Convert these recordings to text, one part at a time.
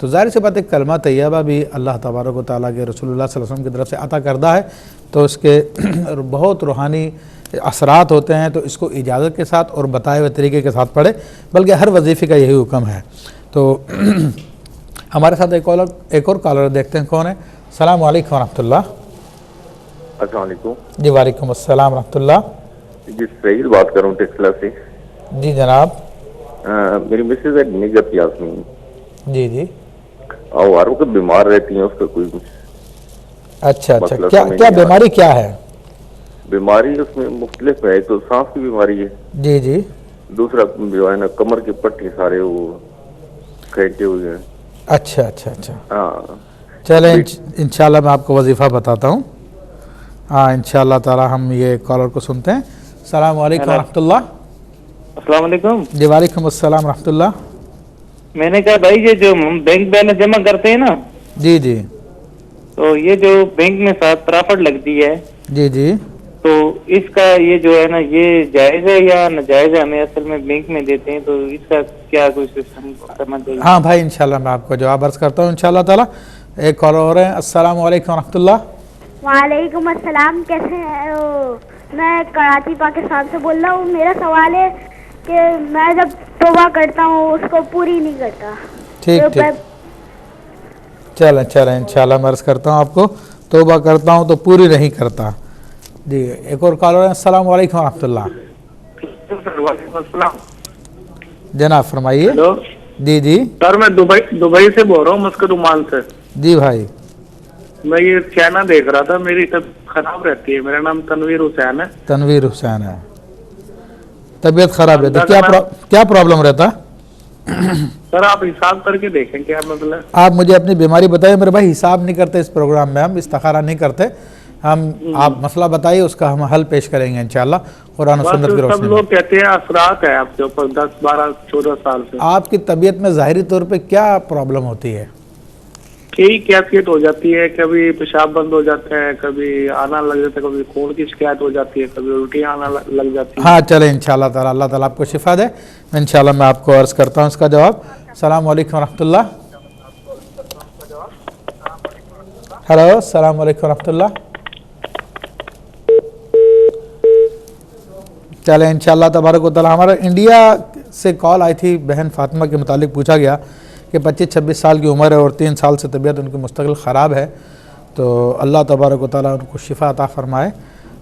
تو ظاہر سی بات ہے کلمہ طیبہ بھی اللہ تبارک و تعالیٰ کے رسول اللہ صلی اللہ علیہ وسلم کی طرف سے عطا کردہ ہے، تو اس کے بہت روحانی اثرات ہوتے ہیں، تو اس کو اجازت کے ساتھ اور بتائے ہوئے طریقے کے ساتھ پڑھے، بلکہ ہر وظیفے کا یہی حکم ہے۔ تو ہمارے ساتھ ایک اور کالر دیکھتے ہیں کون ہے۔ السلام علیکم ورحمۃ اللہ۔ السلام علیکم جی وعلیکم السلام ورحمۃ اللہ۔ جی سعید بات کر رہا ہوں ٹیکسلا سے۔ جی جناب۔ میری مسز ہے نگت یاسمین، جی جی۔ اور وہ بیمار رہتی ہیں، اس کا کوئی اچھا مسئلہ کیا سمجھ کیا نہیں آ بیماری کیا ہے؟ بیماری اس میں مختلف ہے، تو سانس کی بیماری ہے، جی جی۔ دوسرا جو ہے نا کمر کے پٹھے سارے وہ کھینچے ہوئے ہیں۔ اچھا اچھا اچھا، ہاں چلیں انشاءاللہ میں آپ کو وظیفہ بتاتا ہوں۔ ہاں انشاءاللہ تعالی ہم یہ کالر کو سنتے ہیں۔ السلام علیکم ورحمۃ اللہ۔ السلام علیکم۔ جی وعلیکم السلام ورحمۃ اللہ۔ میں نے کہا بھائی یہ جو بینک بیلنس جمع کرتے ہیں نا، جی جی تو یہ جو بینک میں ساتھ پرافٹ لگتی ہے، جی جی۔ تو اس کا یہ جو ہے نا یہ جائز ہے یا ناجائز ہے؟ ہمیں اصل میں بینک میں دیتے ہیں، تو اس کا کیا کوئی سسٹم کرنا چاہیے؟ ہاں بھائی انشاءاللہ میں آپ کو جواب عرض کرتا ہوں انشاءاللہ تعالی۔ ایک کالر ہو رہے ہیں۔ السلام علیکم ورحمۃ اللہ۔ وعلیکم السلام، کیسے ہیں؟ میں کراچی پاکستان سے بول رہا ہوں۔ میرا سوال ہے کہ میں جب توبہ کرتا ہوں اس کو پوری نہیں کرتا۔ ٹھیک تو ٹھیک، چلیں انشاءاللہ میں عرض کرتا ہوں آپ کو، توبہ کرتا ہوں تو پوری نہیں کرتا۔ جی ایک اور کالر ہے۔ السلام علیکم ورحمۃ اللہ۔ وعلیکم السلام۔ جناب فرمائیے۔ ہیلو جی جی سر، میں دبئی سے بول رہا ہوں، مسکت عمان سے۔ جی بھائی۔ میں یہ چینل دیکھ رہا تھا، میری طبیعت خراب رہتی ہے۔ میرا نام تنویر حسین ہے۔ تنویر حسین ہے، طبیعت خراب رہتی ہے، کیا پرابلم رہتا؟ سر آپ حساب کر کے دیکھیں کیا مطلب۔ آپ مجھے اپنی بیماری بتائیے میرے بھائی، حساب نہیں کرتے اس پروگرام میں، ہم استخارہ نہیں کرتے ہم، آپ مسئلہ بتائیے اس کا ہم حل پیش کریں گے انشاءاللہ قرآن و سنت کی سب روشنی لوگ میں۔ کہتے ہیں اثرات ہے آپ کے اوپر 10 12 14 سال سے۔ آپ کی طبیعت میں ظاہری طور پہ کیا پرابلم ہوتی ہے؟ کئی کیفیت ہو جاتی ہے، کبھی پیشاب بند ہو جاتا ہے، کبھی آنا لگ جاتا ہے، کبھی خون کی شکایت ہو جاتی ہے، کبھی الٹیاں آنا لگ جاتی ہے۔ ہاں چلیں انشاءاللہ تعالی اللہ تعالیٰ آپ کو شفا دے، انشاءاللہ میں آپ کو عرض کرتا ہوں اس کا جواب۔ السلام علیکم ورحمۃ اللہ۔ ہلو السلام علیکم ورحمۃ اللہ۔ چلیں انشاءاللہ تبارک و تعالیٰ، ہمارا انڈیا سے کال آئی تھی، بہن فاطمہ کے متعلق پوچھا گیا کہ 25-26 سال کی عمر ہے اور 3 سال سے طبیعت ان کی مستقل خراب ہے، تو اللہ تبارک و تعالیٰ ان کو شفا عطا فرمائے۔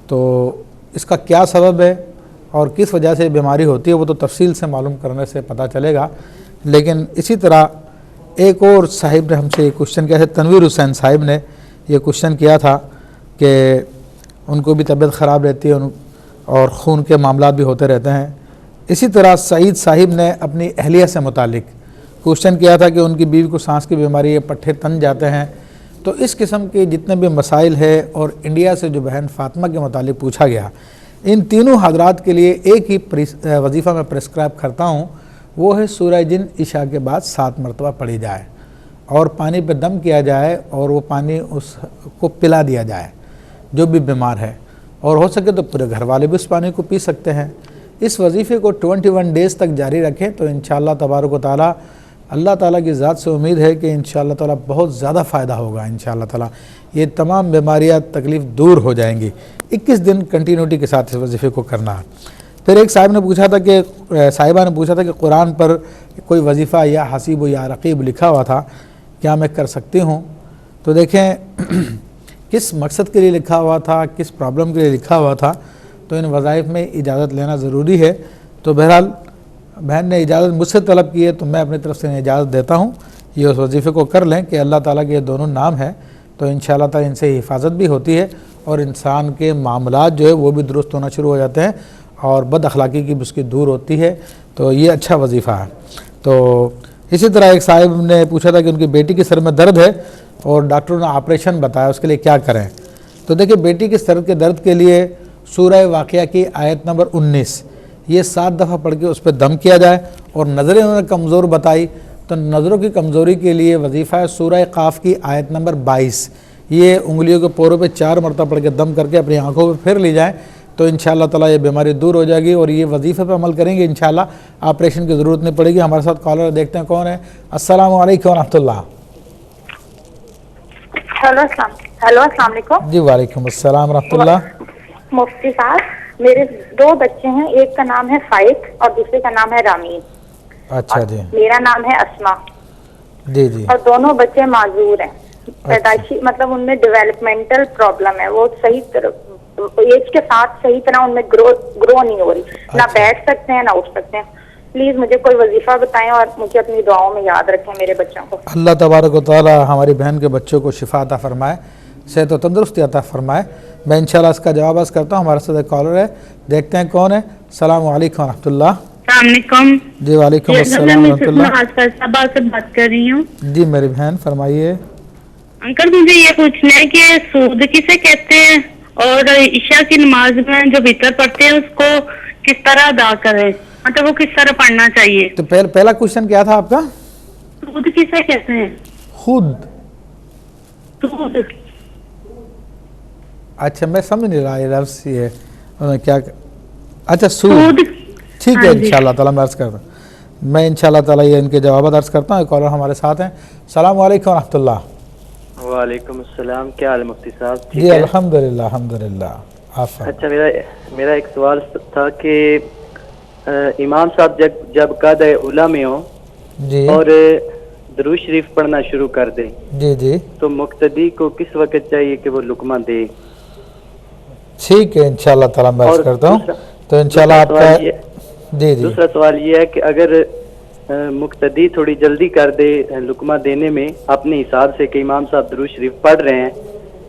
تو اس کا کیا سبب ہے اور کس وجہ سے بیماری ہوتی ہے وہ تو تفصیل سے معلوم کرنے سے پتہ چلے گا، لیکن اسی طرح ایک اور صاحب نے ہم سے یہ کوشچن کیا ہے، تنویر حسین صاحب نے یہ کوشچن کیا تھا کہ ان کو بھی طبیعت خراب رہتی ہے اور خون کے معاملات بھی ہوتے رہتے ہیں۔ اسی طرح سعید صاحب نے اپنی اہلیہ سے متعلق کوشچن کیا تھا کہ ان کی بیوی کو سانس کی بیماری ہے، پٹھے تن جاتے ہیں۔ تو اس قسم کے جتنے بھی مسائل ہے، اور انڈیا سے جو بہن فاطمہ کے متعلق پوچھا گیا، ان تینوں حضرات کے لیے ایک ہی وظیفہ میں پرسکرائب کرتا ہوں، وہ ہے سورہ جن عشاء کے بعد 7 مرتبہ پڑھی جائے اور پانی پہ دم کیا جائے اور وہ پانی اس کو پلا دیا جائے جو بھی بیمار ہے، اور ہو سکے تو پورے گھر والے بھی اس پانی کو پی سکتے ہیں۔ اس وظیفے کو 21 ڈیز تک جاری رکھیں تو انشاءاللہ تبارک و تعالیٰ، اللہ تعالیٰ کی ذات سے امید ہے کہ انشاءاللہ تعالیٰ بہت زیادہ فائدہ ہوگا انشاءاللہ تعالیٰ، یہ تمام بیماریاں تکلیف دور ہو جائیں گی۔ 21 دن کنٹینیوٹی کے ساتھ اس وظیفے کو کرنا ہے۔ پھر ایک صاحب نے پوچھا تھا کہ صاحبہ نے پوچھا تھا کہ قرآن پر کوئی وظیفہ یا حسیب و یا رقیب لکھا ہوا تھا، کیا میں کر سکتی ہوں؟ تو دیکھیں کس مقصد کے لیے لکھا ہوا تھا، کس پرابلم کے لیے لکھا ہوا تھا، تو ان وظائف میں اجازت لینا ضروری ہے۔ تو بہرحال بہن نے اجازت مجھ سے طلب کی ہے تو میں اپنی طرف سے اجازت دیتا ہوں، یہ اس وظیفے کو کر لیں کہ اللہ تعالیٰ کے یہ دونوں نام ہیں، تو انشاءاللہ تعالیٰ ان سے حفاظت بھی ہوتی ہے اور انسان کے معاملات جو ہے وہ بھی درست ہونا شروع ہو جاتے ہیں اور بد اخلاقی کی بھی اس کی دور ہوتی ہے، تو یہ اچھا وظیفہ ہے۔ تو اسی طرح ایک صاحب نے پوچھا تھا کہ ان کی بیٹی کے سر میں درد ہے اور ڈاکٹروں نے آپریشن بتایا، اس کے لیے کیا کریں؟ تو دیکھیں بیٹی کے سر کے درد کے لیے سورہ واقعہ کی آیت نمبر 19 یہ 7 دفعہ پڑھ کے اس پہ دم کیا جائے، اور نظریں انہوں نے کمزور بتائی تو نظروں کی کمزوری کے لیے وظیفہ ہے سورہ قاف کی آیت نمبر 22، یہ انگلیوں کے پوروں پہ 4 مرتبہ پڑھ کے دم کر کے اپنی آنکھوں پہ پھیر لی جائیں تو انشاءاللہ تعالیٰ یہ بیماری دور ہو جائے گی اور یہ وظیفے پہ عمل کریں گے انشاءاللہ آپریشن کی ضرورت نہیں پڑے گی۔ ہمارے ساتھ کالر دیکھتے ہیں کون ہے۔ السلام علیکم ورحمۃ اللہ۔ ہیلو السلام علیکم۔ جی وعلیکم السلام ورحمۃ اللہ۔ مفتی صاحب، میرے 2 بچے ہیں، ایک کا نام ہے فائق اور دوسرے کا نام ہے رامین۔ اچھا جی۔ میرا نام ہے اسما۔ جی جی۔ اور دونوں بچے معذور ہیں، پیدائشی مطلب ان میں ڈیولپمنٹل پرابلم ہے، وہ صحیح ایج کے ساتھ صحیح طرح ان میں گرو نہیں ہو رہی، نہ بیٹھ سکتے ہیں نہ اٹھ سکتے ہیں۔ پلیز مجھے کوئی وظیفہ بتائیں اور مجھے اپنی دعاؤں میں یاد رکھیں میرے بچوں کو۔ اللہ تبارک و تعالیٰ ہماری بہن کے بچوں کو شفا عطا فرمائے، صحت و تندرستی عطا فرمائے۔ میں انشاءاللہ اس کا جواب عرض کرتا ہوں۔ ہمارے ساتھ ایک کالر ہے، دیکھتے ہیں کون ہے۔ السلام علیکم ورحمۃ اللہ۔ السلام علیکم جی وعلیکم السلام ورحمۃ اللہ۔ میں صبا سے بات کر رہی ہوں۔ جی میری بہن فرمائیے۔ انکل مجھے یہ پوچھنا ہے کہ سود کسے کہتے ہیں اور عشاء کی نماز میں جو وتر پڑھتے ہیں اس کو کس طرح ادا کریں، مطلب وہ کس طرح پڑھنا چاہیے؟ تو پہلا کوشچن کیا تھا آپ کا؟ سود کسے کہتے ہیں؟ خود؟ سود۔ اچھا میں سمجھ نہیں رہا یہ لفظ یہ کیا، اچھا سود، ٹھیک ہے انشاءاللہ تعالیٰ میں عرض کرتا ہوں۔ میں انشاءاللہ تعالیٰ یہ ان کے جوابات عرض کرتا ہوں۔ کالر ہمارے ساتھ ہیں۔ السلام علیکم ورحمۃ اللہ۔ وعلیکم السلام، کیا حال ہے مفتی صاحب؟ جی الحمدللہ الحمدللہ۔ اچھا میرا ایک سوال تھا کہ امام صاحب جب قاعدہ اولیٰ میں ہو جی اور درود شریف پڑھنا شروع کر دیں جی جی تو مقتدی کو کس وقت چاہیے کہ وہ لقمہ دے؟ ٹھیک ہے انشاءاللہ تعالیٰ میں عرض کرتا ہوں۔ تو انشاءاللہ آپ کا جی جی۔ دوسرا سوال یہ ہے کہ اگر مقتدی تھوڑی جلدی کر دے لقمہ دینے میں اپنے حساب سے کہ امام صاحب درود شریف پڑھ رہے ہیں،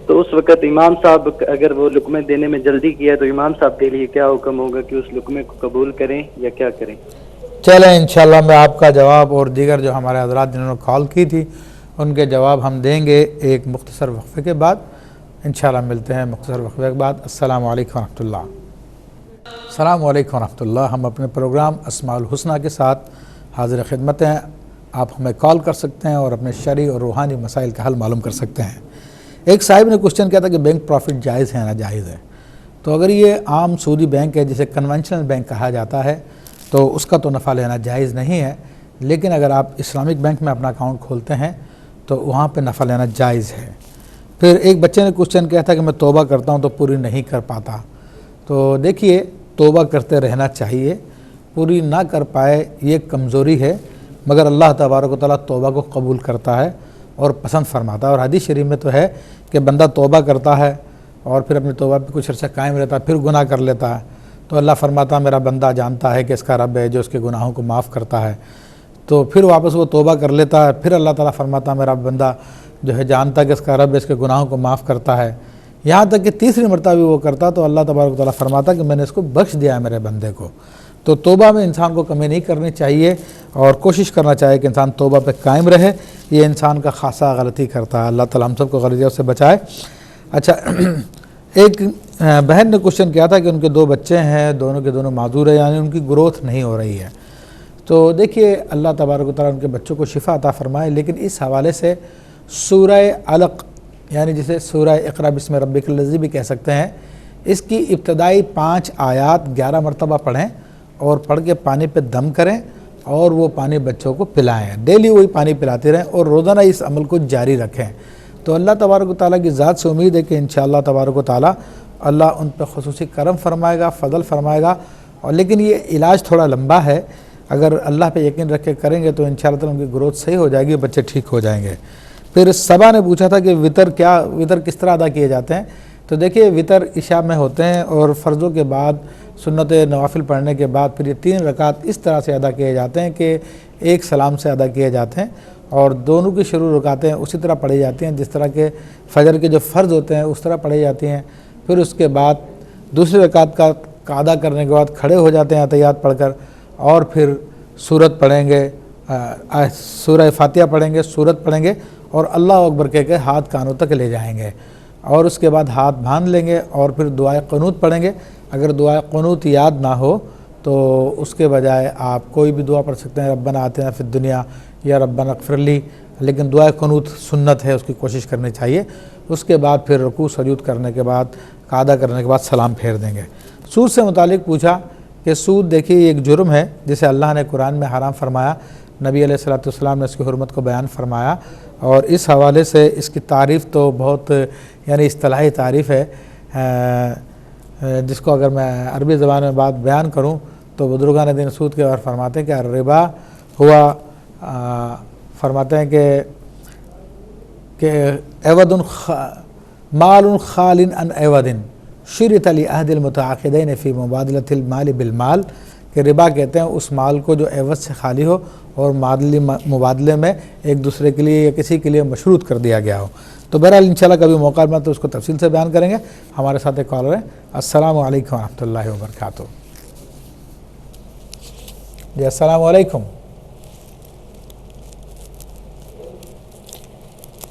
تو اس وقت امام صاحب اگر وہ لقمے دینے میں جلدی کیا تو امام صاحب کے لیے کیا حکم ہوگا کہ اس لقمے کو قبول کریں یا کیا کریں؟ چلیں انشاءاللہ میں آپ کا جواب اور دیگر جو ہمارے حضرات جنہوں نے کال کی تھی ان کے جواب ہم دیں گے ایک مختصر وقفے کے بعد۔ انشاءاللہ ملتے ہیں مختصر وقفے کے بعد۔ السلام علیکم ورحمۃ اللہ۔ السلام علیکم ورحمۃ اللہ۔ ہم اپنے پروگرام اسماء الحسنہ کے ساتھ حاضر خدمت ہیں۔ آپ ہمیں کال کر سکتے ہیں اور اپنے شرعی اور روحانی مسائل کا حل معلوم کر سکتے ہیں۔ ایک صاحب نے کوشچن کیا تھا کہ بینک پروفٹ جائز ہے یا ناجائز ہے؟ تو اگر یہ عام سودی بینک ہے جسے کنونشنل بینک کہا جاتا ہے تو اس کا تو نفع لینا جائز نہیں ہے، لیکن اگر آپ اسلامک بینک میں اپنا اکاؤنٹ کھولتے ہیں تو وہاں پہ نفع لینا جائز ہے۔ پھر ایک بچے نے کوشچن کیا تھا کہ میں توبہ کرتا ہوں تو پوری نہیں کر پاتا۔ تو دیکھیے توبہ کرتے رہنا چاہیے، پوری نہ کر پائے یہ کمزوری ہے، مگر اللہ تبارک و تعالیٰ توبہ کو قبول کرتا ہے اور پسند فرماتا ہے۔ اور حدیث شریف میں تو ہے کہ بندہ توبہ کرتا ہے اور پھر اپنی توبہ پہ کچھ عرصہ قائم رہتا ہے، پھر گناہ کر لیتا ہے تو اللہ فرماتا ہے میرا بندہ جانتا ہے کہ اس کا رب ہے جو اس کے گناہوں کو معاف کرتا ہے، تو پھر واپس وہ توبہ کر لیتا ہے، پھر اللہ تعالیٰ فرماتا ہے میرا بندہ جو ہے جانتا ہے کہ اس کا رب اس کے گناہوں کو معاف کرتا ہے، یہاں تک کہ تیسری مرتبہ بھی وہ کرتا تو اللہ تبارک و تعالیٰ فرماتا کہ میں نے اس کو بخش دیا ہے میرے بندے کو۔ تو توبہ میں انسان کو کمی نہیں کرنی چاہیے اور کوشش کرنا چاہیے کہ انسان توبہ پہ قائم رہے، یہ انسان کا خاصا غلطی کرتا ہے، اللہ تعالیٰ ہم سب کو غلطیوں سے بچائے۔ اچھا ایک بہن نے کوشچن کیا تھا کہ ان کے 2 بچے ہیں، دونوں کے دونوں معذور ہیں، یعنی ان کی گروتھ نہیں ہو رہی ہے۔ تو دیکھیے اللہ تبارک و تعالیٰ ان کے بچوں کو شفا عطا فرمائے، لیکن اس حوالے سے سورہ علق یعنی جسے سورہ اقرا بسم ربک الذی بھی کہہ سکتے ہیں، اس کی ابتدائی 5 آیات 11 مرتبہ پڑھیں اور پڑھ کے پانی پہ دم کریں اور وہ پانی بچوں کو پلائیں، ڈیلی وہی پانی پلاتے رہیں اور روزانہ اس عمل کو جاری رکھیں۔ تو اللہ تبارک و تعالیٰ کی ذات سے امید ہے کہ انشاءاللہ تبارک و تعالیٰ اللہ ان پہ خصوصی کرم فرمائے گا، فضل فرمائے گا، اور لیکن یہ علاج تھوڑا لمبا ہے، اگر اللہ پہ یقین رکھ کے کریں گے تو انشاءاللہ تعالیٰ ان کی گروتھ صحیح ہو جائے گی، بچے ٹھیک ہو جائیں گے۔ پھر صبا نے پوچھا تھا کہ وطر کس طرح ادا کیے جاتے ہیں؟ تو دیکھیے وطر عشاء میں ہوتے ہیں اور فرضوں کے بعد سنت نوافل پڑھنے کے بعد پھر یہ 3 رکعت اس طرح سے ادا کیے جاتے ہیں کہ ایک سلام سے ادا کیے جاتے ہیں، اور دونوں کی شروع رکعتیں اسی طرح پڑھی جاتی ہیں جس طرح کے فجر کے جو فرض ہوتے ہیں اس طرح پڑھی جاتی ہیں۔ پھر اس کے بعد دوسری رکعت کا ادا کرنے کے بعد کھڑے ہو جاتے ہیں تحیات پڑھ کر، اور پھر سورت پڑھیں گے، سورہ فاتحہ پڑھیں گے، سورت پڑھیں گے اور اللہ اکبر کہہ کے ہاتھ کانوں تک لے جائیں گے، اور اس کے بعد ہاتھ باندھ لیں گے اور پھر دعائے قنوت پڑھیں گے۔ اگر دعائے قنوت یاد نہ ہو تو اس کے بجائے آپ کوئی بھی دعا پڑھ سکتے ہیں، ربنا آتنا فی الدنیا یا ربنا اغفر لی، لیکن دعائے قنوت سنت ہے، اس کی کوشش کرنی چاہیے۔ اس کے بعد پھر رکوع سجود کرنے کے بعد ادا کرنے کے بعد سلام پھیر دیں گے۔ سود سے متعلق پوچھا کہ سود دیکھیے ایک جرم ہے جسے اللہ نے قرآن میں حرام فرمایا، نبی علیہ الصلوۃ والسلام نے اس کی حرمت کو بیان فرمایا، اور اس حوالے سے اس کی تعریف تو بہت یعنی اصطلاحی تعریف ہے، جس کو اگر میں عربی زبان میں بات بیان کروں تو بزرگان دین سود کے بارے فرماتے ہیں کہ الربا ہوا، فرماتے ہیں کہ عوض مال خال عن عوض شرط لعہد المتعاقدین فی مبادلۃ المال بالمال، کہ ربا کہتے ہیں اس مال کو جو عوض سے خالی ہو اور مبادلے میں ایک دوسرے کے لیے یا کسی کے لیے مشروط کر دیا گیا ہو۔ تو بہرحال انشاءاللہ کبھی موقع ملا تو اس کو تفصیل سے بیان کریں گے۔ ہمارے ساتھ ایک کالر ہے۔ السلام علیکم ورحمۃ اللہ وبرکاتہ۔ جی السلام علیکم۔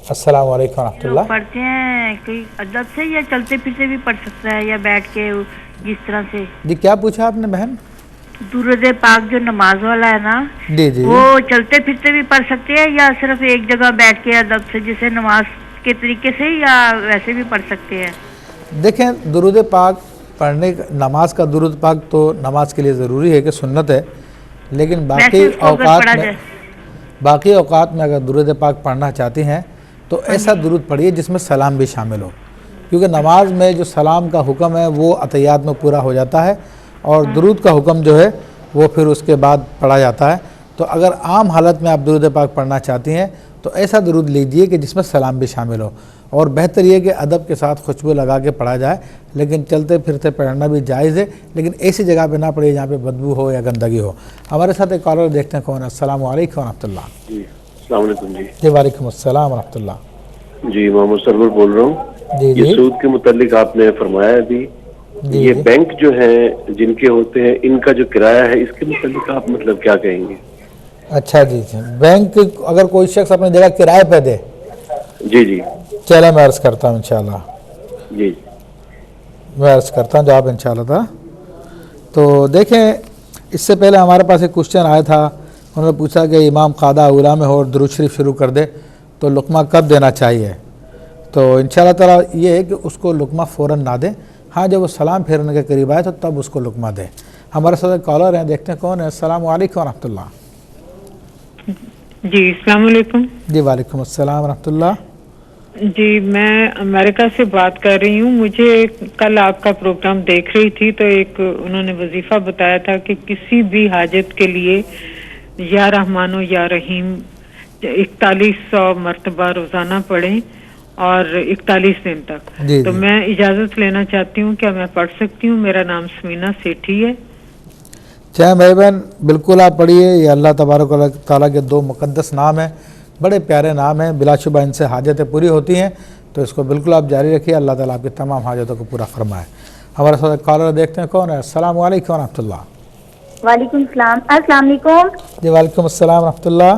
السلام علیکم ورحمۃ اللہ۔ پڑھتے ہیں کوئی ادب سے یا چلتے پھرتے بھی پڑھ سکتا ہے یا بیٹھ کے جس طرح سے؟ جی کیا پوچھا آپ نے بہن؟ درود پاک جو نماز والا ہے نا، جی وہ چلتے پھرتے بھی پڑھ سکتے ہیں یا صرف ایک جگہ بیٹھ کے ادب سے جیسے نماز کے طریقے سے، یا ویسے بھی پڑھ سکتے ہیں؟ دیکھیں درود پاک پڑھنے، نماز کا درود پاک تو نماز کے لیے ضروری ہے کہ سنت ہے، لیکن باقی اوقات میں اگر درود پاک پڑھنا چاہتی ہیں تو ایسا درود پڑھیے جس میں سلام بھی شامل ہو، کیونکہ نماز میں جو سلام کا حکم ہے وہ عطیات میں پورا ہو جاتا ہے، اور درود کا حکم جو ہے وہ پھر اس کے بعد پڑھا جاتا ہے۔ تو اگر عام حالت میں آپ درود پاک پڑھنا چاہتی ہیں تو ایسا درود لیجئے کہ جس میں سلام بھی شامل ہو، اور بہتر یہ کہ ادب کے ساتھ خوشبو لگا کے پڑھا جائے، لیکن چلتے پھرتے پڑھنا بھی جائز ہے، لیکن ایسی جگہ پہ نہ پڑھیے جہاں پہ بدبو ہو یا گندگی ہو۔ ہمارے ساتھ ایک کالر دیکھتے ہیں کون ہے۔ السلام علیکم ورحمۃ اللہ۔ جی السلام علیکم۔ جی وعلیکم السلام ورحمۃ اللہ۔ جی محمد سرور بول رہا ہوں۔ جی یہ سود کے متعلق آپ نے فرمایا ابھی، یہ بینک جو ہیں جن کے ہوتے ہیں ان کا جو کرایہ ہے اس کے متعلق آپ مطلب کیا کہیں گے؟ اچھا جی، بینک اگر کوئی شخص اپنی جگہ کرائے پہ دے، جی چلے میں عرض کرتا ہوں انشاءاللہ، جی میں عرض کرتا ہوں جواب انشاءاللہ تھا۔ تو دیکھیں اس سے پہلے ہمارے پاس ایک کوشچن آیا تھا، انہوں نے پوچھا کہ امام قادہ اولا میں ہو اور درود شریف شروع کر دے تو لقمہ کب دینا چاہیے؟ تو انشاءاللہ تعالیٰ یہ ہے کہ اس کو لقمہ فوراً نہ دیں، ہاں جب وہ سلام پھیرنے کے قریب آئے تو تب اس کو لقمہ دیں۔ ہمارے ساتھ کالر ہیں، دیکھتے ہیں کون ہے۔ السلام علیکم ورحمۃ اللہ۔ جی السلام علیکم۔ جی وعلیکم السلام ورحمۃ اللہ۔ جی میں امریکہ سے بات کر رہی ہوں۔ مجھے کل آپ کا پروگرام دیکھ رہی تھی تو ایک انہوں نے وظیفہ بتایا تھا کہ کسی بھی حاجت کے لیے یا رحمان و یا رحیم 4100 مرتبہ روزانہ پڑھیں اور 41 دن تک۔ تو میں اجازت لینا چاہتی ہوں، کیا میں پڑھ سکتی ہوں؟ میرا نام سمینا سیٹھی ہے۔ چاہے بھائی بہن بالکل آپ پڑھیے، یہ اللہ تبارک و تعالیٰ کے 2 مقدس نام ہیں، بڑے پیارے نام ہیں، بلا شبہ ان سے حاجتیں پوری ہوتی ہیں، تو اس کو بالکل آپ جاری رکھیے، اللہ تعالیٰ آپ کی تمام حاجتوں کو پورا فرمائے۔ ہمارے ساتھ کالر دیکھتے ہیں کون ہے۔ السلام علیکم ورحمۃ اللہ۔ وعلیکم السلام۔ السلام علیکم۔ جی وعلیکم السلام ورحمۃ اللہ۔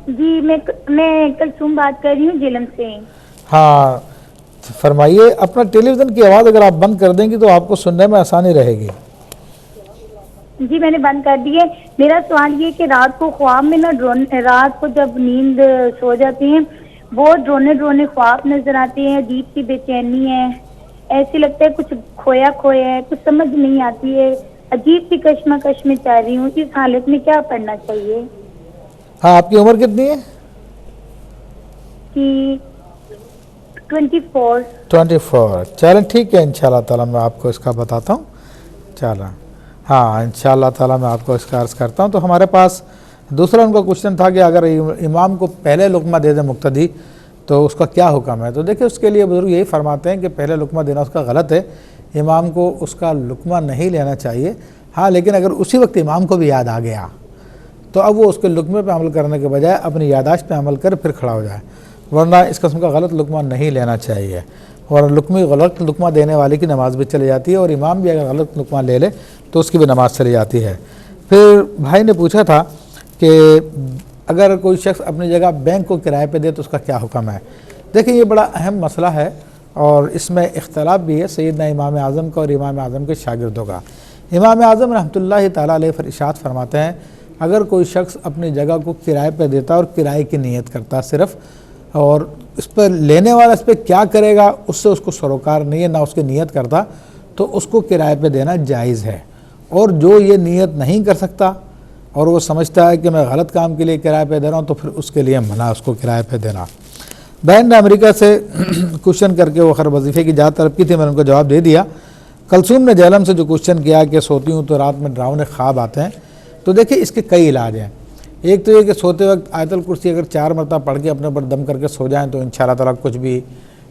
جی میں کلثوم بات کر رہی ہوں جیلم سے۔ ہاں فرمائیے، اپنا ٹیلی ویژن کی آواز اگر آپ بند کر دیں گی تو آپ کو سننے میں آسانی رہے گی۔ جی میں نے بند کر دی ہے۔ میرا سوال یہ کہ رات کو خواب میں نا رات کو جب نیند سو جاتی ہیں بہت ڈرونے خواب نظر آتے ہیں، عجیب سی بے چینی ہے، ایسے لگتا ہے کچھ کھویا ہے، کچھ سمجھ نہیں آتی ہے، عجیب سی کشمکش میں چل رہی ہوں۔ اس حالت میں کیا پڑھنا چاہیے؟ ہاں آپ کی عمر کتنی ہے؟ 24۔ چلیں ٹھیک ہے، انشاءاللہ تعالیٰ میں آپ کو اس کا بتاتا ہوں۔ چلیں ہاں انشاءاللہ تعالیٰ میں آپ کو اس کا عرض کرتا ہوں۔ تو ہمارے پاس دوسرا ان کا کوشچن تھا کہ اگر امام کو پہلے لقمہ دے دے مقتدی تو اس کا کیا حکم ہے؟ تو دیکھیں اس کے لیے بزرگ یہی فرماتے ہیں کہ پہلے لقمہ دینا اس کا غلط ہے، امام کو اس کا لقمہ نہیں لینا چاہیے۔ ہاں لیکن اگر اسی وقت امام کو بھی یاد آ گیا تو اب وہ اس کے لقمے پہ عمل کرنے کے بجائے اپنی یادداشت پہ عمل کر پھر کھڑا ہو جائے، ورنہ اس قسم کا غلط لقمہ نہیں لینا چاہیے، ورنہ غلط لقمہ دینے والے کی نماز بھی چلی جاتی ہے، اور امام بھی اگر غلط لقمہ لے لے تو اس کی بھی نماز چلی جاتی ہے۔ پھر بھائی نے پوچھا تھا کہ اگر کوئی شخص اپنی جگہ بینک کو کرائے پہ دے تو اس کا کیا حکم ہے؟ دیکھیں یہ بڑا اہم مسئلہ ہے اور اس میں اختلاف بھی ہے سیدنا امام اعظم کا اور امام اعظم کے شاگردوں کا۔ امام اعظم رحمۃ اللہ تعالیٰ علیہ ارشاد فرماتے ہیں اگر کوئی شخص اپنی جگہ کو کرائے پہ دیتا اور کرائے کی نیت کرتا صرف، اور اس پر لینے والا اس پہ کیا کرے گا اس سے اس کو سروکار نہیں ہے، نہ اس کی نیت کرتا، تو اس کو کرائے پہ دینا جائز ہے۔ اور جو یہ نیت نہیں کر سکتا اور وہ سمجھتا ہے کہ میں غلط کام کے لیے کرائے پہ دے رہا ہوں، تو پھر اس کے لیے منع اس کو کرائے پہ دینا۔ بہن نے امریکہ سے کوشچن کر کے وہ خیر وظیفے کی جات طلب کی تھی، میں نے ان کو جواب دے دیا۔ کلثوم نے جہلم سے جو کوشچن کیا کہ سوتی ہوں تو رات میں ڈراؤنے خواب آتے ہیں، تو دیکھیں اس کے کئی علاج ہیں۔ ایک تو یہ کہ سوتے وقت آیت الکرسی اگر 4 مرتبہ پڑھ کے اپنے اوپر دم کر کے سو جائیں تو انشاءاللہ تعالیٰ کچھ بھی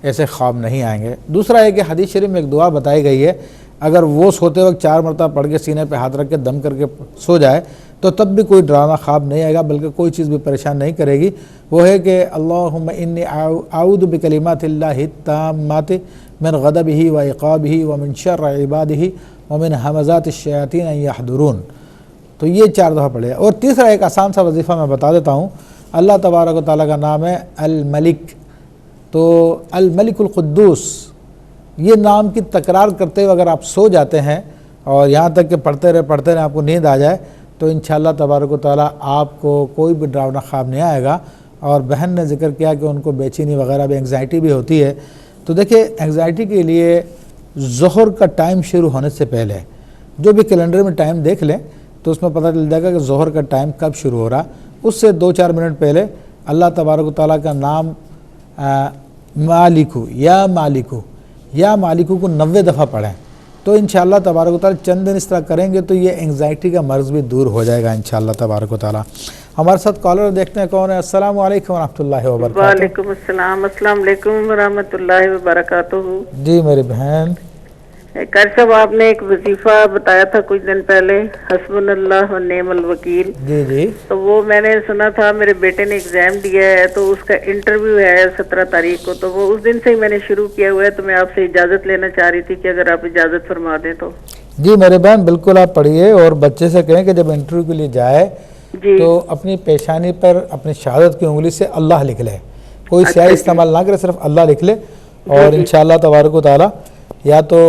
ایسے خواب نہیں آئیں گے۔ دوسرا ہے کہ حدیث شریف میں ایک دعا بتائی گئی ہے، اگر وہ سوتے وقت 4 مرتبہ پڑھ کے سینے پہ ہاتھ رکھ کے دم کر کے سو جائے تو تب بھی کوئی ڈرانا خواب نہیں آئے گا، بلکہ کوئی چیز بھی پریشان نہیں کرے گی۔ وہ ہے کہ اللہم انی اعوذ بکلمات اللہ التامات من غضبہ و عقابہ ومن شر عبادہ ومن ہمزات الشیاطین ان یحضرون، تو یہ 4 دفعہ پڑھے۔ اور تیسرا ایک آسان سا وظیفہ میں بتا دیتا ہوں۔ اللہ تبارک و تعالیٰ کا نام ہے الملک، تو الملک القدوس، یہ نام کی تکرار کرتے ہوئے اگر آپ سو جاتے ہیں اور یہاں تک کہ پڑھتے رہے آپ کو نیند آ جائے تو انشاءاللہ تبارک و تعالیٰ آپ کو کوئی بھی ڈراؤنا خواب نہیں آئے گا۔ اور بہن نے ذکر کیا کہ ان کو بے چینی وغیرہ بھی انگزائٹی بھی ہوتی ہے، تو دیکھیں انگزائٹی کے لیے ظہر کا ٹائم شروع ہونے سے پہلے جو بھی کیلنڈر میں ٹائم دیکھ لیں تو اس میں پتہ چل جائے گا کہ ظہر کا ٹائم کب شروع ہو رہا، اس سے 2-4 منٹ پہلے اللہ تبارک و تعالیٰ کا نام مالکو یا مالکو کو 90 دفعہ پڑھیں تو انشاءاللہ تبارک و تعالیٰ چند دن اس طرح کریں گے تو یہ انگزائٹی کا مرض بھی دور ہو جائے گا انشاءاللہ تبارک و تعالیٰ۔ ہمارے ساتھ کالر دیکھتے ہیں کون ہے۔ السلام علیکم ورحمۃ اللہ وبرکاتہ۔ وعلیکم السلام، السلام علیکم ورحمۃ اللہ وبرکاتہ۔ جی میری بہن، قاری صاحب آپ نے ایک وظیفہ بتایا تھا کچھ دن پہلے، حسبنا اللہ و نعم الوکیل، جی تو وہ میں نے سنا تھا میرے بیٹے نے ایگزام دیا ہے تو اس کا انٹرویو ہے 17 تاریخ کو، تو وہ اس دن سے ہی میں نے شروع کیا ہوا ہے، تو میں آپ سے اجازت لینا چاہ رہی تھی کہ اگر آپ اجازت فرما دیں تو۔ جی میرے بہن بالکل آپ پڑھیے، اور بچے سے کہیں کہ جب انٹرویو کے لیے جائے تو اپنی پیشانی پر اپنی شہادت کی انگلی سے اللہ لکھ لے، کوئی سیاہی استعمال نہ کرے، صرف اللہ لکھ لے، اور انشاءاللہ تبارک و تعالیٰ یا تو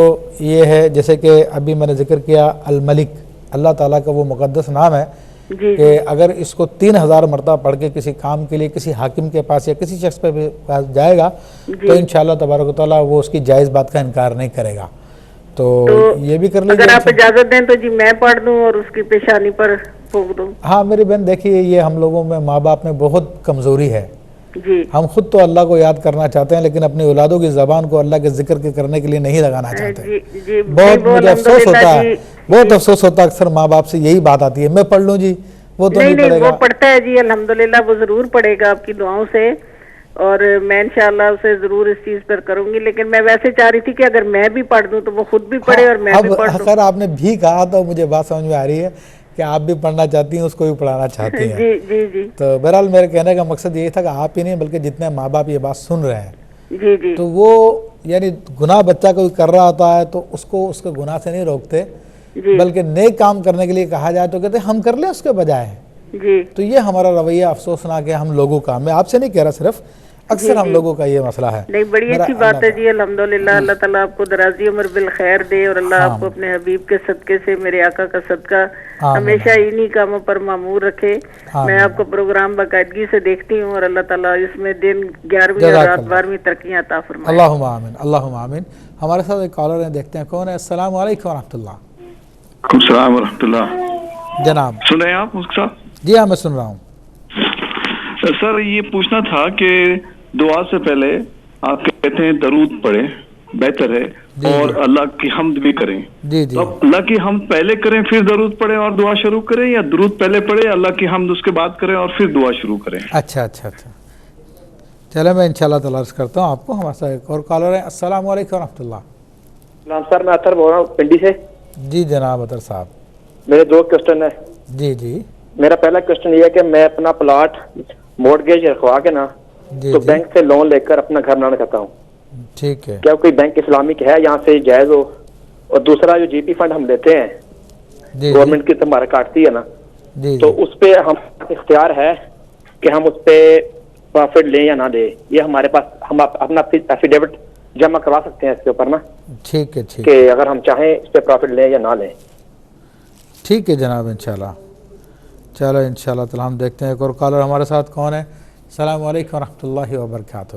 یہ ہے جیسے کہ ابھی میں نے ذکر کیا الملک، اللہ تعالیٰ کا وہ مقدس نام ہے کہ اگر اس کو 3000 مرتبہ پڑھ کے کسی کام کے لیے کسی حاکم کے پاس یا کسی شخص پہ پاس جائے گا تو انشاءاللہ تبارک و تعالیٰ وہ اس کی جائز بات کا انکار نہیں کرے گا، تو یہ بھی کر لیجیے۔ اگر آپ اجازت دیں تو جی میں پڑھ دوں اور اس کی پیشانی پر پھونک دوں۔ ہاں میری بہن دیکھیے، یہ ہم لوگوں میں ماں باپ میں بہت کمزوری ہے، جی ہم خود تو اللہ کو یاد کرنا چاہتے ہیں لیکن اپنی اولادوں کی زبان کو اللہ کے ذکر کے کرنے کے لیے نہیں لگانا چاہتے۔ بہت مجھے افسوس ہوتا ہے، بہت افسوس ہوتا ہے، اکثر ماں باپ سے یہی بات آتی ہے، میں پڑھ لوں جی، وہ تو نہیں پڑھے گا۔ وہ پڑھتا ہے جی الحمدللہ، وہ ضرور پڑھے گا آپ کی دعاؤں سے، اور میں انشاءاللہ اسے ضرور اس چیز پر کروں گی، لیکن میں ویسے چاہ رہی تھی کہ اگر میں بھی پڑھ دوں تو وہ خود بھی پڑھے اور میں بھی پڑھ دوں۔ اگر آپ نے بھی کہا تو مجھے بات سمجھ میں آ رہی ہے کہ آپ بھی پڑھنا چاہتی ہیں، اس کو بھی پڑھانا چاہتی ہیں۔ جی جی جی، تو بہرحال میرے کہنے کا مقصد یہی تھا کہ آپ ہی نہیں بلکہ جتنے ماں باپ یہ بات سن رہے ہیں جی جی، تو وہ یعنی گناہ بچہ کوئی کر رہا ہوتا ہے تو اس کو اس کے گناہ سے نہیں روکتے، بلکہ نیک کام کرنے کے لیے کہا جائے تو کہتے ہیں ہم کر لیں اس کے بجائے جی، تو یہ ہمارا رویہ افسوسناک ہے ہم لوگوں کا، میں آپ سے نہیں کہہ رہا، صرف اکثر ہم لوگوں کا یہ مسئلہ ہے۔ نہیں بڑی اچھی بات ہے جی، الحمدللہ، اللہ تعالیٰ آپ کو درازی عمر بالخیر دے، اور اللہ آپ کو اپنے حبیب کے صدقے سے، میرے آقا کا صدقہ ہمیشہ انہی کاموں پر معمور رکھے۔ میں آپ کو پروگرام باقاعدگی سے دیکھتی ہوں، اور اللہ تعالیٰ اس میں دن 11ویں اور رات 12ویں ترقیاں عطا فرمائے۔ اللہم آمین، اللہم آمین۔ ہمارے ساتھ ایک کالر ہیں، دیکھتے ہیں کون ہے۔ السلام علیکم ورحمۃ اللہ۔ وعلیکم السلام ورحمۃ اللہ۔ جناب سن رہے ہیں آپ مفتی صاحب؟ جی ہاں میں سن رہا ہوں۔ سر یہ پوچھنا تھا کہ دعا سے پہلے آپ کہتے ہیں درود پڑھیں بہتر ہے، اور اللہ کی حمد بھی کریں، تو اللہ کی حمد پہلے کریں پھر درود پڑھیں اور دعا شروع کریں، یا درود پہلے پڑھیں اللہ کی حمد اس کے بعد کریں اور پھر دعا شروع کریں؟ اچھا، چلے میں انشاءاللہ تعالیٰ عرض کرتا ہوں آپ کو۔ ہمارے ساتھ ایک اور کالر ہے۔ السلام علیکم ورحمۃ اللہ۔ سلام سر، میں اطہر بول رہا ہوں پنڈی سے۔ جی جناب اطہر صاحب۔ میرے 2 کوسچن ہے۔ جی میرا پہلا کوسچن یہ ہے کہ میں اپنا پلاٹ مورگیج رکھوا کے نا تو بینک سے لون لے کر اپنا گھر بنانا چاہتا ہوں، ٹھیک ہے، کیا کوئی بینک اسلامک ہے یہاں سے جائز ہو؟ اور دوسرا جو جی پی فنڈ ہم لیتے ہیں گورنمنٹ کی تو ہمارا کاٹتی ہے نا، تو اس پہ ہم اختیار ہے کہ ہم اس پہ پروفٹ لیں یا نہ لیں؟ یہ ہمارے پاس ہم اپنا ایفیڈیوٹ جمع کروا سکتے ہیں اس کے اوپر نا، ٹھیک ہے کہ اگر ہم چاہیں اس پہ پروفٹ لیں یا نہ لیں؟ ٹھیک ہے جناب، انشاءاللہ۔ چلو انشاءاللہ تعالیٰ ہم دیکھتے ہیں ایک اور کالر ہمارے ساتھ کون ہے۔ السلام علیکم ورحمۃ اللہ وبرکاتہ۔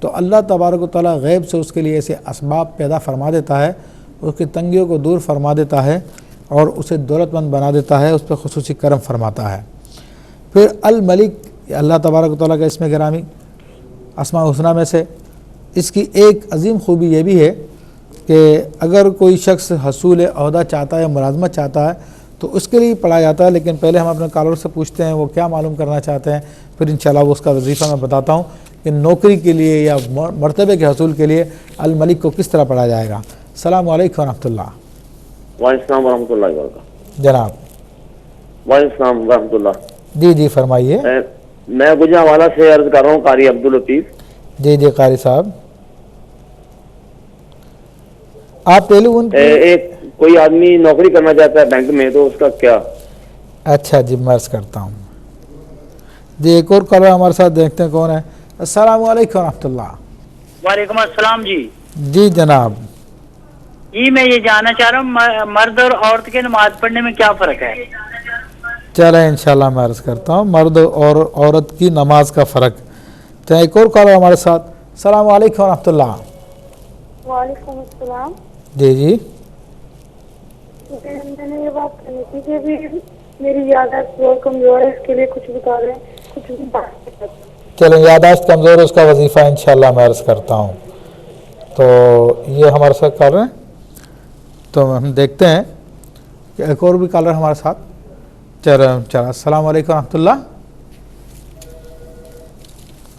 تو اللہ تبارک و تعالیٰ غیب سے اس کے لیے ایسے اسباب پیدا فرما دیتا ہے، اس کی تنگیوں کو دور فرما دیتا ہے اور اسے دولت مند بنا دیتا ہے، اس پہ خصوصی کرم فرماتا ہے۔ پھر الملک اللہ تبارک و تعالیٰ کا اسم گرامی اسماء الحسنی میں سے اس کی ایک عظیم خوبی یہ بھی ہے کہ اگر کوئی شخص حصول عہدہ چاہتا ہے، ملازمت چاہتا ہے تو اس کے لیے پڑھا جاتا ہے، لیکن پہلے ہم اپنے کالر سے پوچھتے ہیں وہ کیا معلوم کرنا چاہتے ہیں، پھر انشاءاللہ وہ اس کا وظیفہ میں بتاتا ہوں کہ نوکری کے لیے یا مرتبے کے حصول کے لیے الملک کو کس طرح پڑھا جائے گا۔ السلام علیکم ورحمۃ اللہ۔ وعلیکم السلام ورحمۃ اللہ وبرکاتہ۔ جناب وعلیکم السلام ورحمۃ اللہ۔ جی فرمائیے۔ میں گجرانوالہ سے عرض کر رہا ہوں، قاری عبداللطیف۔ جی قاری صاحب، آپ ٹیلی فون ایک کوئی آدمی نوکری کرنا چاہتا ہے بینک میں، تو اس کا کیا؟ اچھا جی، میں عرض کرتا ہوں جی۔ ایک اور کالر ہمارے ساتھ، دیکھتے ہیں کون ہے۔ السلام علیکم ورحمۃ اللہ۔ وعلیکم السلام جی۔ جی جناب۔ جی میں یہ جاننا چاہ رہا ہوں مرد اور عورت کے نماز پڑھنے میں کیا فرق ہے؟ چلیں انشاءاللہ میں عرض کرتا ہوں مرد اور عورت کی نماز کا فرق۔ تو ایک اور کالر ہمارے ساتھ۔ السلام علیکم ورحمۃ اللہ۔ وعلیکم السلام۔ جی میں نے یہ بات کرنی تھی کہ میری یادداشت بہت کمزور ہے، اس کے لیے کچھ بتا دیں، کچھ بات۔ چلیں، یادداشت کمزور ہے، اس کا وظیفہ انشاءاللہ میں عرض کرتا ہوں۔ تو یہ ہمارے ساتھ کالر ہیں، تو ہم دیکھتے ہیں کہ ایک اور بھی کالر ہمارے ساتھ۔ چلو السلام علیکم ورحمۃ اللہ۔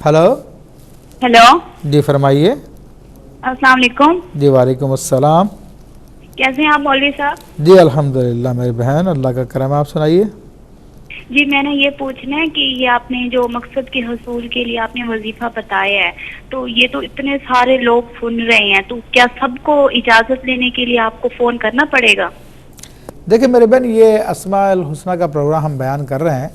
ہلو جی فرمائیے۔ السلام علیکم۔ جی وعلیکم السلام۔ کیسے ہیں آپ مولوی صاحب؟ جی الحمدللہ میری بہن، اللہ کا کرم ہے، آپ سنائیے۔ جی میں نے یہ پوچھنا ہے کہ یہ آپ نے جو مقصد کے حصول کے لیے آپ نے وظیفہ بتایا ہے، تو یہ تو اتنے سارے لوگ سن رہے ہیں، تو کیا سب کو اجازت لینے کے لیے آپ کو فون کرنا پڑے گا؟ دیکھیں میرے بہن، یہ اسماء الحسنی کا پروگرام ہم بیان کر رہے ہیں،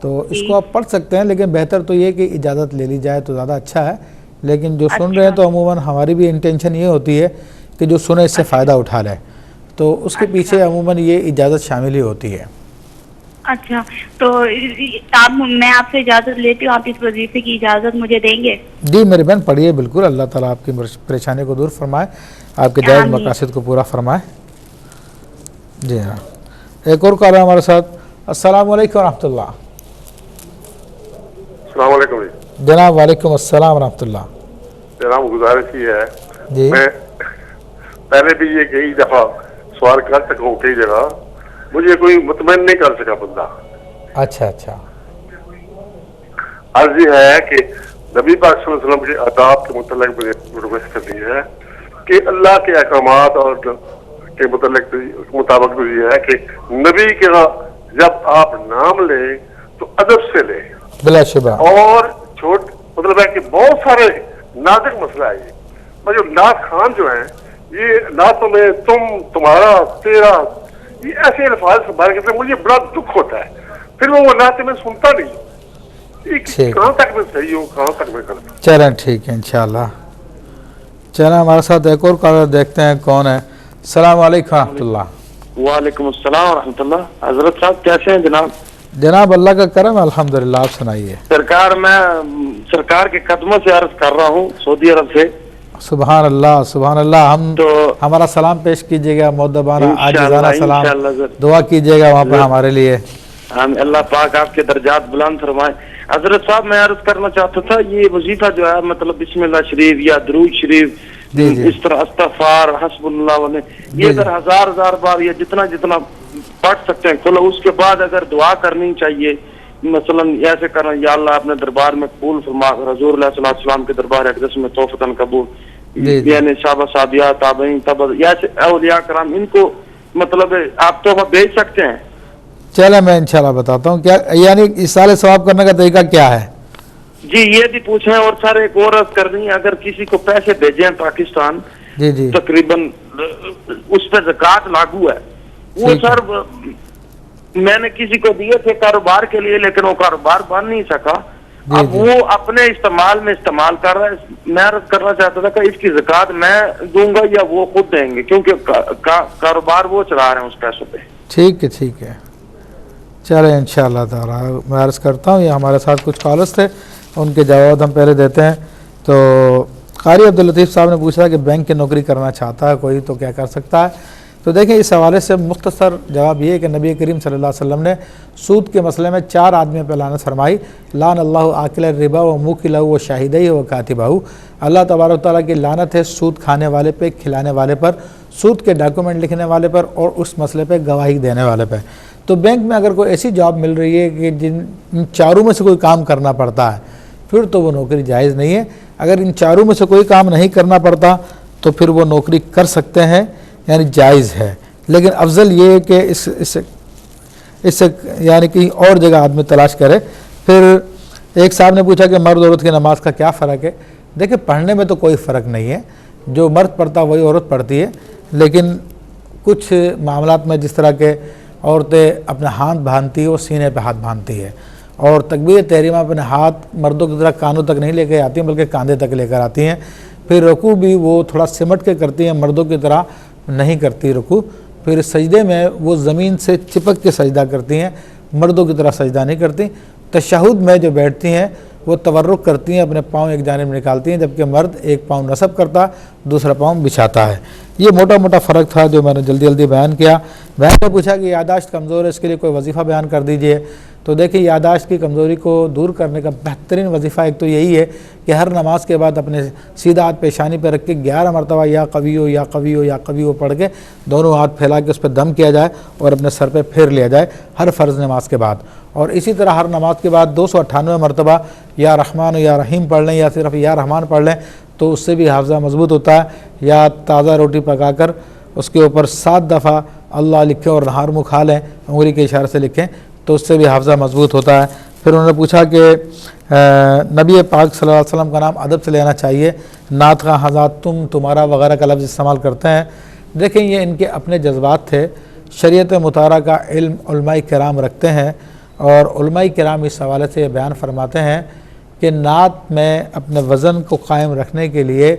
تو اس کو آپ پڑھ سکتے ہیں، لیکن بہتر تو یہ کہ اجازت لے لی جائے تو زیادہ اچھا ہے۔ لیکن جو سن رہے ہیں تو عموماً ہماری بھی انٹینشن یہ ہوتی ہے کہ جو سنے اس سے فائدہ اٹھا لے، تو اس کے پیچھے عموماً یہ اجازت شامل ہی ہوتی ہے۔ اچھا، تو میں آپ سے اجازت لیتی ہوں، آپ اس وظیفے کی اجازت مجھے دیں گے؟ جی میری بہن پڑھیے، بالکل، اللہ تعالیٰ آپ کی پریشانی کو دور فرمائے، آپ کے جائز مقاصد کو پورا فرمائے۔ جی ہاں، ایک اور کال ہے ہمارے ساتھ۔ السلام علیکم ورحمۃ اللہ۔ السلام علیکم جناب۔ وعلیکم السلام ورحمۃ اللہ۔ جناب گزارش یہ ہے، جی میں پہلے بھی یہ کئی دفعہ سوال کر چکا ہوں، کئی جگہ مجھے کوئی مطمئن نہیں کر سکا بندہ۔ اچھا اچھا۔ عرض یہ ہے کہ نبی پاک صلی اللہ علیہ وسلم کے آداب کے متعلق مجھے ریکویسٹ کرنی ہے کہ اللہ کے احکامات اور کے مطابق یہ ہے کہ نبی کے جب آپ نام لیں تو ادب سے لیں، بلا شبہ، اور مطلب ہے کہ بہت سارے نازک مسئلہ ہے یہ جو نعت خان جو ہیں، یہ نعتوں میں تم، تمہارا، تیرا، یہ ایسے الفاظ سے بار کرتے ہیں، مجھے بڑا دکھ ہوتا ہے، پھر وہ نعت میں سنتا نہیں، کہاں تک میں صحیح ہوں، کہاں تک میں غلط ہوں۔ چلیں ٹھیک ہے انشاءاللہ۔ چلیں ہمارے ساتھ ایک اور کالر دیکھتے ہیں کون ہے۔ السلام علیکم ورحمۃ اللہ۔ وعلیکم السلام ورحمۃ اللہ۔ حضرت صاحب کیسے ہیں جناب؟ جناب اللہ کا کرم، الحمدللہ، آپ سنائیے۔ سرکار، میں سرکار کے قدموں سے عرض کر رہا ہوں، سعودی عرب سے۔ سبحان اللہ سبحان اللہ۔ ہمارا سلام پیش کیجیے گا، مؤدبانہ عاجزانہ سلام، دعا کیجیے گا وہاں پر ہمارے لیے۔ اللہ پاک آپ کے درجات بلند فرمائے۔ حضرت صاحب میں عرض کرنا چاہتا تھا، یہ وظیفہ جو ہے مطلب بسم اللہ شریف یا درود شریف، اس طرح استغفار، حسب اللہ والے، یہ اگر ہزار بار یا جتنا پڑھ سکتے ہیں کھلا، اس کے بعد اگر دعا کرنی چاہیے، مثلا ایسے کرنا، یا اللہ اپنے دربار میں قبول فرما، حضور علیہ الصلوۃ والسلام کے دربار اقدس میں توفتاً قبول، یعنی صحابہ صحابیہ تابعین ایسے اولیاء کرام، ان کو مطلب آپ تحفہ بھیج سکتے ہیں۔ چلے میں انشاءاللہ بتاتا ہوں کیا، یعنی اصالہ ثواب کرنے کا طریقہ کیا ہے۔ جی یہ بھی پوچھیں، اور سر ایک اور عرض کرنی ہے، اگر کسی کو پیسے بھیجیں پاکستان، جی تقریباً اس پہ زکوٰۃ لاگو ہے، وہ سر میں نے کسی کو دیے تھے کاروبار کے لیے، لیکن وہ کاروبار بن نہیں سکا، اب وہ اپنے استعمال میں استعمال کر رہا ہے۔ میں عرض کرنا چاہتا تھا کہ اس کی زکوٰۃ میں دوں گا یا وہ خود دیں گے، کیونکہ کاروبار وہ چلا رہے ہیں اس پیسوں پہ۔ ٹھیک ہے ٹھیک ہے، چلیں انشاءاللہ تعالی میں عرض کرتا ہوں۔ یہ ہمارے ساتھ کچھ کالرز تھے، ان کے جواب ہم پہلے دیتے ہیں۔ تو قاری عبداللطیف صاحب نے پوچھا کہ بینک کی نوکری کرنا چاہتا ہے کوئی تو کیا کر سکتا ہے؟ تو دیکھیں اس حوالے سے مختصر جواب یہ ہے کہ نبی کریم صلی اللہ علیہ وسلم نے سود کے مسئلے میں 4 آدمیوں پہ لعنت فرمائی. لعن اللہ آکل الربا و موکلہ و شاہدیہ و کاتبہ. اللہ تبارک تعالیٰ کی لعنت ہے سود کھانے والے پہ، کھلانے والے پر، سود کے ڈاکومنٹ لکھنے والے پر اور اس مسئلے پہ گواہی دینے والے پہ. تو بینک میں اگر کوئی ایسی جاب مل رہی ہے کہ ان چاروں میں سے کوئی کام کرنا پڑتا ہے پھر تو وہ نوکری جائز نہیں ہے. اگر ان چاروں میں سے کوئی کام نہیں کرنا پڑتا تو پھر وہ نوکری کر سکتے ہیں، یعنی جائز ہے. لیکن افضل یہ ہے کہ اس سے یعنی کہیں اور جگہ آدمی تلاش کرے. پھر ایک صاحب نے پوچھا کہ مرد عورت کی نماز کا کیا فرق ہے؟ دیکھیں پڑھنے میں تو کوئی فرق نہیں ہے، جو مرد پڑھتا وہی عورت پڑھتی ہے. لیکن کچھ معاملات میں جس طرح کہ عورتیں اپنے ہاتھ باندھتی ہے وہ سینے پہ ہاتھ باندھتی ہے، اور تکبیر تحریمہ اپنے ہاتھ مردوں کی طرح کانوں تک نہیں لے کے آتی ہیں بلکہ کاندھے تک لے کر آتی ہیں. پھر رکوع بھی وہ تھوڑا سمٹ کے کرتی ہیں، مردوں کی طرح نہیں کرتی رکوع. پھر سجدے میں وہ زمین سے چپک کے سجدہ کرتی ہیں، مردوں کی طرح سجدہ نہیں کرتی. تشہد میں جو بیٹھتی ہیں وہ تورک کرتی ہیں، اپنے پاؤں ایک جانب نکالتی ہیں، جبکہ مرد ایک پاؤں نصب کرتا دوسرا پاؤں بچھاتا ہے. یہ موٹا موٹا فرق تھا جو میں نے جلدی جلدی بیان کیا. بہن نے پوچھا کہ یادداشت کمزور ہے، اس کے لیے کوئی وظیفہ بیان کر دیجئے. تو دیکھیں یادداشت کی کمزوری کو دور کرنے کا بہترین وظیفہ ایک تو یہی ہے کہ ہر نماز کے بعد اپنے سیدھا ہاتھ پیشانی پہ رکھ کے 11 مرتبہ یا قوی ہو یا قوی ہو یا قوی ہو پڑھ کے دونوں ہاتھ پھیلا کے اس پہ دم کیا جائے اور اپنے سر پہ پھیر لیا جائے ہر فرض نماز کے بعد. اور اسی طرح ہر نماز کے بعد 298 مرتبہ یا رحمان و یا رحیم پڑھ لیں یا صرف یا رحمان پڑھ لیں تو اس سے بھی حافظہ مضبوط ہوتا ہے. یا تازہ روٹی پکا کر اس کے اوپر 7 دفعہ اللہ لکھیں اور نہار منہ کھا لیں، انگلی کے اشارے سے لکھیں تو اس سے بھی حافظہ مضبوط ہوتا ہے. پھر انہوں نے پوچھا کہ نبی پاک صلی اللہ علیہ وسلم کا نام ادب سے لینا چاہیے، نعت خواں حضرات تم تمہارا وغیرہ کا لفظ استعمال کرتے ہیں. دیکھیں یہ ان کے اپنے جذبات تھے. شریعت مطالعہ کا علم علماء کرام رکھتے ہیں اور علماء کرام اس حوالے سے یہ بیان فرماتے ہیں کہ نعت میں اپنے وزن کو قائم رکھنے کے لیے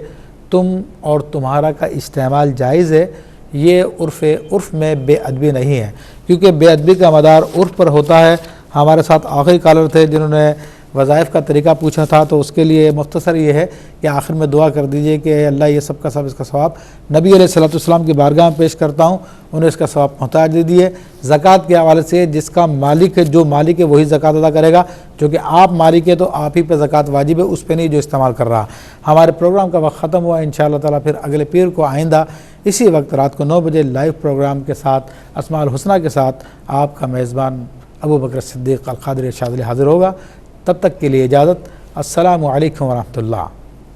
تم اور تمہارا کا استعمال جائز ہے. یہ عرف میں بے ادبی نہیں ہے، کیونکہ بے ادبی کا مدار عرف پر ہوتا ہے. ہمارے ساتھ آخری کالر تھے جنہوں نے وظائف کا طریقہ پوچھا تھا، تو اس کے لیے مختصر یہ ہے کہ آخر میں دعا کر دیجئے کہ اے اللہ یہ سب کا سب اس کا ثواب نبی علیہ الصلوۃ والسلام کی بارگاہ میں پیش کرتا ہوں، انہیں اس کا ثواب پہنچا دیجئے. زکوٰۃ کے حوالے سے جس کا مالک ہے، جو مالک ہے وہی زکوٰۃ ادا کرے گا، جو کہ آپ مالک ہے تو آپ ہی پہ زکوٰۃ واجب ہے، اس پہ نہیں جو استعمال کر رہا. ہمارے پروگرام کا وقت ختم ہوا. انشاءاللہ تعالیٰ پھر اگلے پیر کو آئندہ اسی وقت رات کو 9 بجے لائیو پروگرام کے ساتھ اسماء الحسنہ کے ساتھ آپ کا میزبان ابو بکر صدیق القادری شاذلی حاضر ہوگا. تب تک کے لیے اجازت. السلام علیکم ورحمۃ اللہ.